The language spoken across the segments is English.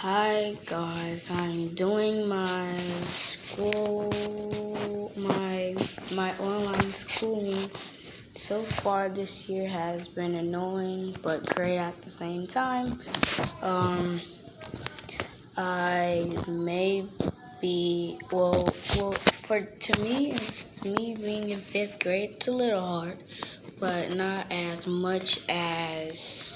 Hi guys, I'm doing my school, my online schooling. So far this year has been annoying but great at the same time. I may be me being in fifth grade, it's a little hard, but not as much as.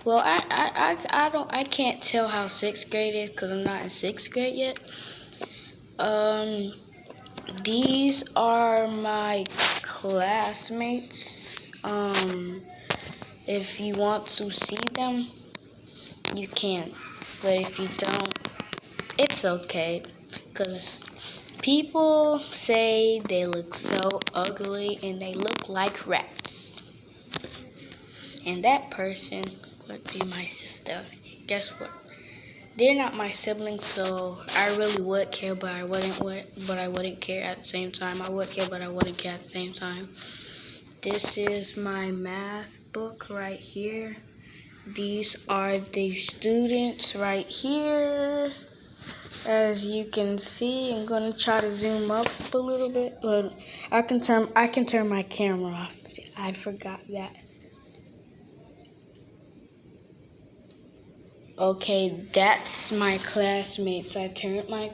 Well, I can't tell how sixth grade is because I'm not in sixth grade yet. These are my classmates. If you want to see them, you can. But if you don't, it's okay. Because people say they look so ugly and they look like rats. And that person would be my sister. Guess what? They're not my siblings, so I really would care, but I wouldn't care at the same time. I would care, but I wouldn't care at the same time. This is my math book right here. These are the students right here. As you can see, I'm gonna try to zoom up a little bit, but I can turn my camera off. I forgot that. Okay, that's my classmates. I turned my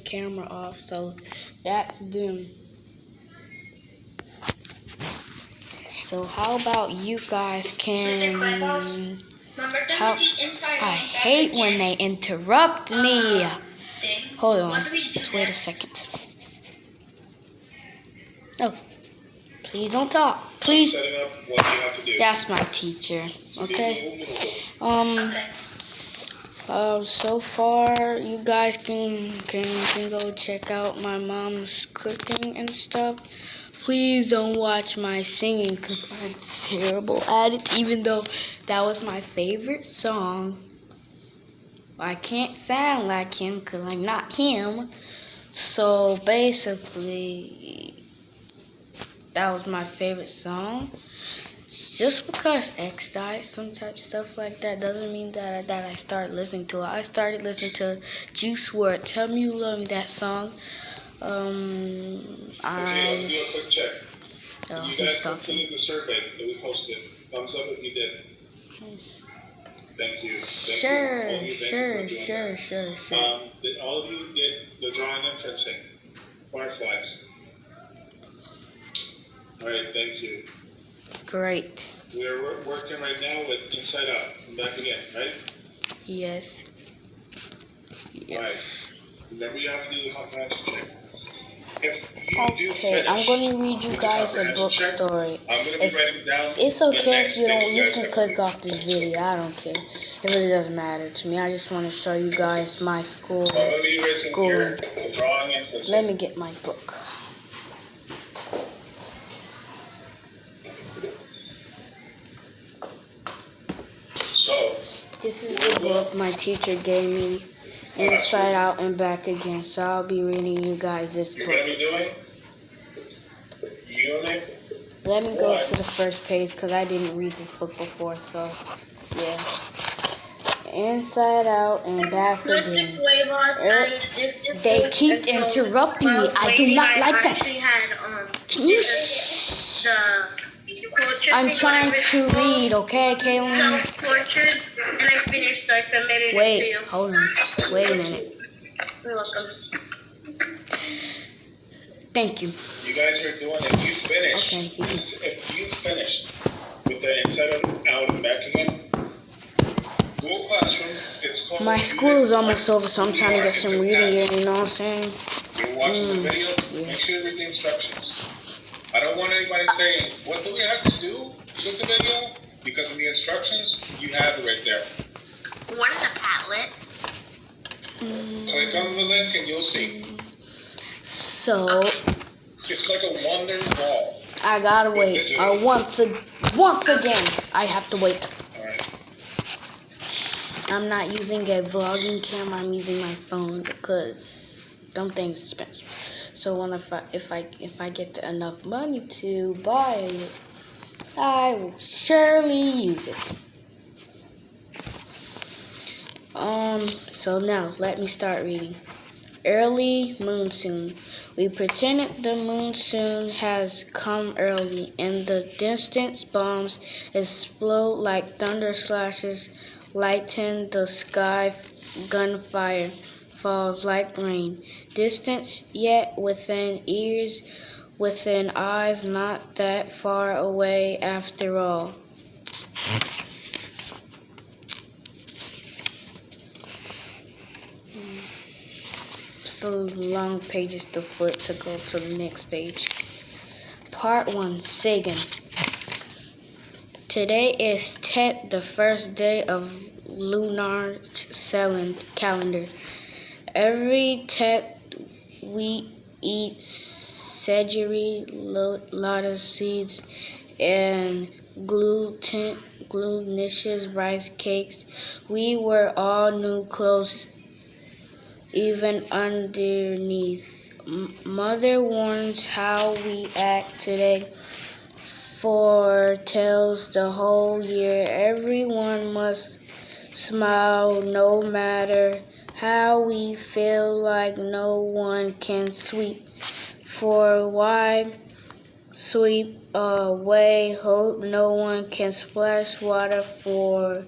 camera off, so that's them. So how about you guys I hate when they interrupt me. Hold on, just wait a second. Oh, please don't talk. Please. That's my teacher. Okay. So far, you guys can go check out my mom's cooking and stuff. Please don't watch my singing because I'm terrible at it, even though that was my favorite song. I can't sound like him because I'm not him. So basically, that was my favorite song. Just because X died, some type of stuff like that, doesn't mean that I started listening to it. I started listening to Juice WRLD, Tell Me You Love Me, that song. Okay, I'll do a quick check. You guys completed the survey that we posted. Thumbs up if you did. Thank you. Sure. Did all of you get the drawing and fencing? Fireflies. All right, thank you. Great. We're working right now with Inside Out. Come back again, right? Yes. All right. Remember, you have to do the comprehension check. If you do finish, I'm going to read you guys a book story. I'm going to be writing down. It's okay if you don't. You can click off this video. I don't care. It really doesn't matter to me. I just want to show you guys my school. Schooling. Let me get my book. So, this is the book my teacher gave me, Inside Out and Back Again. So I'll be reading you guys this book. You're going to be doing unit. Let me go to the first page because I didn't read this book before. So yeah, Inside Out and Back Again. They keep interrupting me. I do not like that. Can you? I'm trying to read, okay, Kaylin? Wait, hold on. Wait a minute. You're welcome. Thank you. You guys are doing it. You finished. Okay. If you finished with the Inside Out and Back Again, Google Classroom, it's called. My school is almost over, so I'm trying to get some reading here, you know what I'm saying? You're watching the video, make sure you read the instructions. I don't want anybody saying, what do we have to do with the video? Because in the instructions, you have it right there. What is a Padlet? Click on the link and you'll see. So, it's like a wonder wall. I gotta wait. Once again, I have to wait. All right. I'm not using a vlogging camera. I'm using my phone because them things are expensive. So when if I get enough money to buy it, I will surely use it. So now let me start reading. Early monsoon. We pretended the monsoon has come early. In the distance, bombs explode like thunder slashes, lighten the sky. Gunfire falls like rain. Distance yet within ears, within eyes, not that far away after all. So long pages to flip to go to the next page. Part 1, Sagan. Today is Tet, the first day of lunar calendar. Every Tet we eat sesame, lotus seeds, and glutinous rice cakes. We wear all new clothes, even underneath. Mother warns how we act today, foretells the whole year. Everyone must smile no matter how we feel, like no one can sweep. For why sweep away hope? No one can splash water. For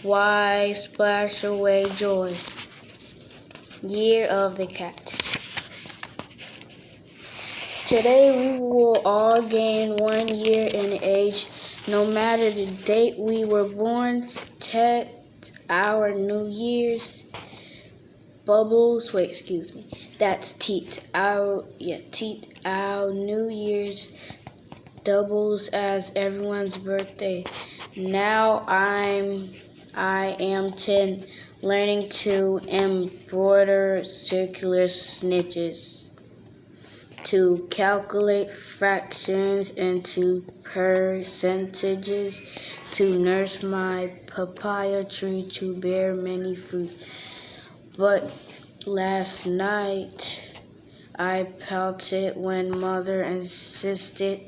why splash away joy? Year of the Cat. Today we will all gain 1 year in age, no matter the date we were born. Tet, our New Year's. Bubbles, that's teat. Our New Year's doubles as everyone's birthday. Now I am 10, learning to embroider circular snitches, to calculate fractions into percentages, to nurse my papaya tree to bear many fruit. But last night I pouted when Mother insisted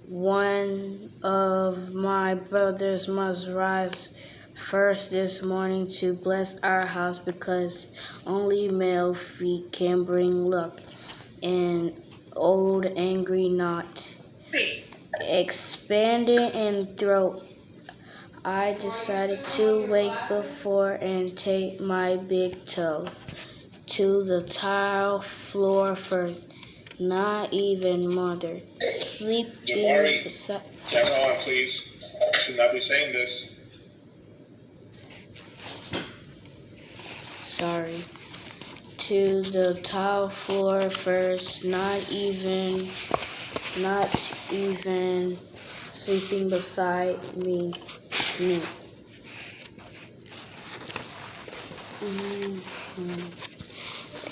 one of my brothers must rise first this morning to bless our house, because only male feet can bring luck. An old angry knot expanded in throat. I decided to wake before and take my big toe to the tile floor first. Not even Mother. Sleeping Jabari, beside. camera on, please. Should not be saying this. Sorry. To the tile floor first. Not even sleeping beside me.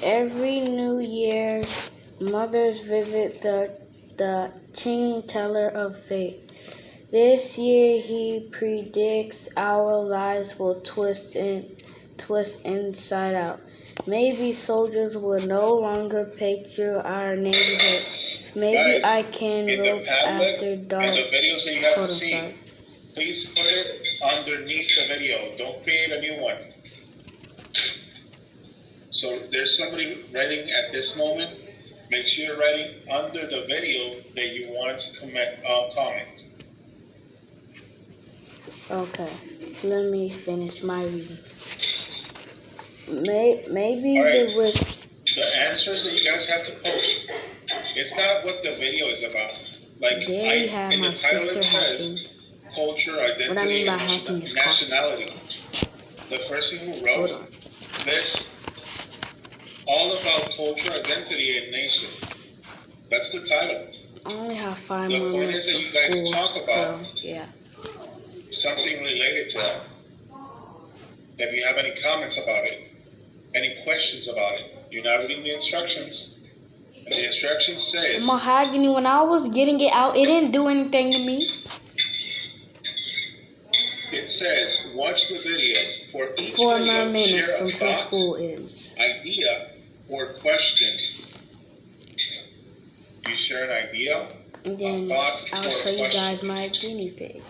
Every New Year, mothers visit the Ching teller of fate. This year, he predicts our lives will twist inside out. Maybe soldiers will no longer patrol our neighborhood. Maybe Guys, I can in rope the Padlet after dark. and the videos that you have Hold to on, see, sorry. please put it underneath the video. Don't create a new one. So there's somebody writing at this moment. Make sure you're writing under the video that you want to comment. Okay, let me finish my reading. Maybe Right. The answers that you guys have to post. It's not what the video is about. Like there you have in my the title sister it hacking. says culture, identity, What I mean by and hacking is nationality. The person who wrote this all about culture, identity, and nation. That's the title. I only have 5 The more point minutes is of that you guys school. talk about Yeah. something related to that. If you have any comments about it, any questions about it, you're not reading the instructions. And the instructions says Mahogany, when I was getting it out, it didn't do anything to me. it says watch the video for each 4 video, more minutes share a until thought, school ends. idea, or question. You share an idea, And then a thought, I'll or show a you question. guys my guinea pig.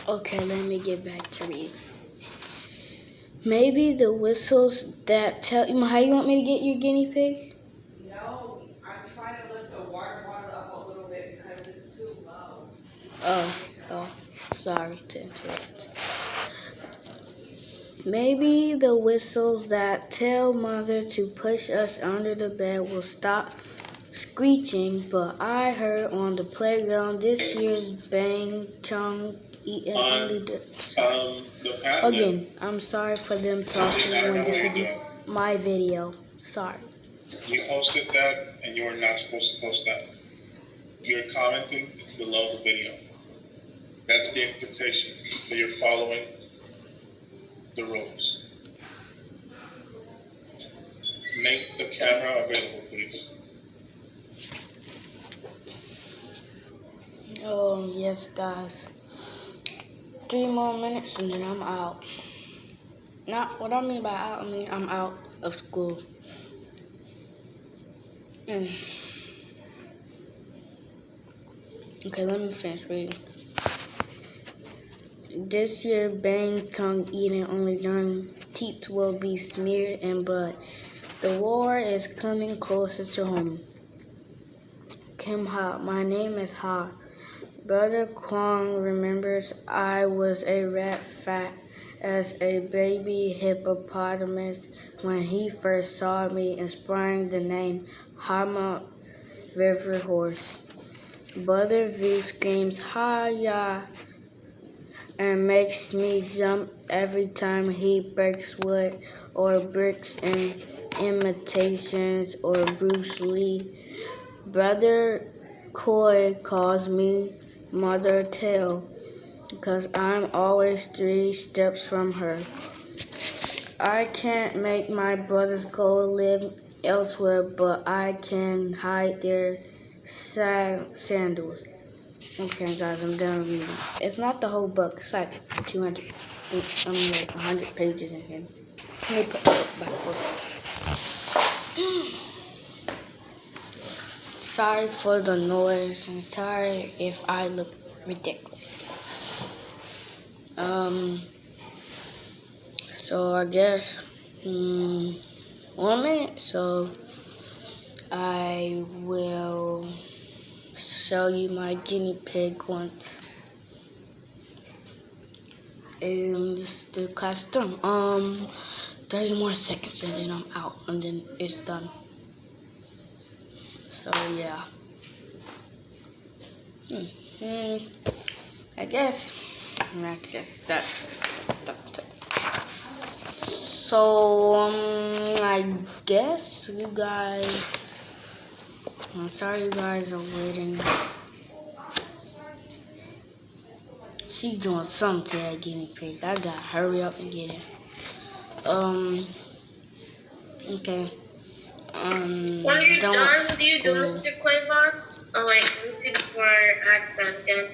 Okay, let me get back to reading. Maybe the whistles that tell you. How you want me to get your guinea pig? No, I'm trying to lift the water bottle up a little bit because it's too low. Oh, sorry to interrupt. Maybe the whistles that tell mother to push us under the bed will stop screeching, but I heard on the playground this year's bang chung eating only The Padlet. Again, I'm sorry for them talking when this is my video. Sorry. You posted that, and you are not supposed to post that. You're commenting below the video. That's the expectation that you're following the rules. Make the camera available, please. Oh, yes, guys. 3 more minutes and then I'm out. Not what I mean by out, I mean I'm out of school. Okay, let me finish reading. This year, bang tongue eating only done. Teeth will be smeared in blood. The war is coming closer to home. Kim Ha, my name is Ha. Brother Kwong remembers I was a rat fat as a baby hippopotamus when he first saw me, inspiring the name Hama River Horse. Brother V screams "Ha-ya" and makes me jump every time he breaks wood or bricks in imitations or Bruce Lee. Brother Koi calls me Mother Tail because I'm always 3 steps from her. I can't make my brothers go live elsewhere, but I can hide their sandals. Okay, guys, I'm done reading. It's not the whole book. It's like 200, like 100 pages in here. Let me put the book back. Sorry for the noise and sorry if I look ridiculous. So I guess 1 minute. So I will show you my guinea pig once. And the class is done. 30 more seconds and then I'm out and then it's done. So yeah. I guess that's just that. So I guess you guys. I'm sorry you guys are waiting. She's doing something to that guinea pig. I gotta hurry up and get her. Okay. When you're done, what do you do, Mr. Quavon? Oh wait, let me see before I ask that again.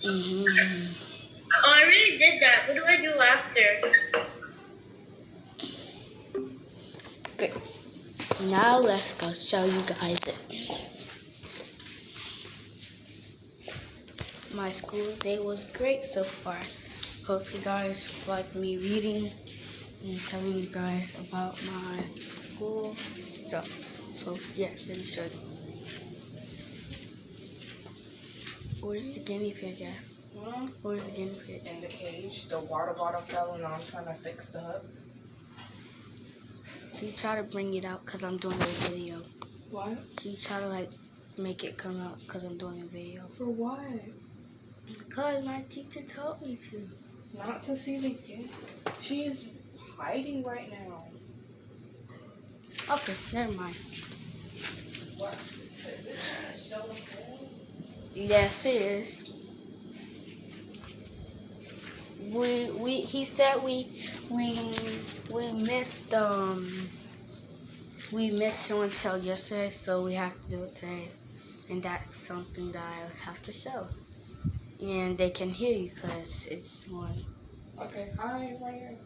Oh, I already did that. What do I do after? Good. Now let's go show you guys it. My school day was great so far. Hope you guys like me reading and telling you guys about my school stuff. So yes, let me show you. Where's the guinea pig at? Where's the guinea pig? In the cage, the water bottle fell and I'm trying to fix the hook. So you try to bring it out because I'm doing a video. What? So you try to like make it come out because I'm doing a video. For what? Because my teacher told me to. Not to see the guinea. She is hiding right now. Okay, never mind. What? Yes, it is. He said we missed show and tell yesterday, so we have to do it today, and that's something that I have to show, and they can hear you because it's one. Okay, hi, right here.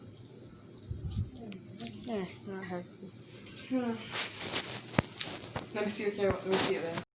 No, it's not hurtful. Let me see your camera. Let me see it then.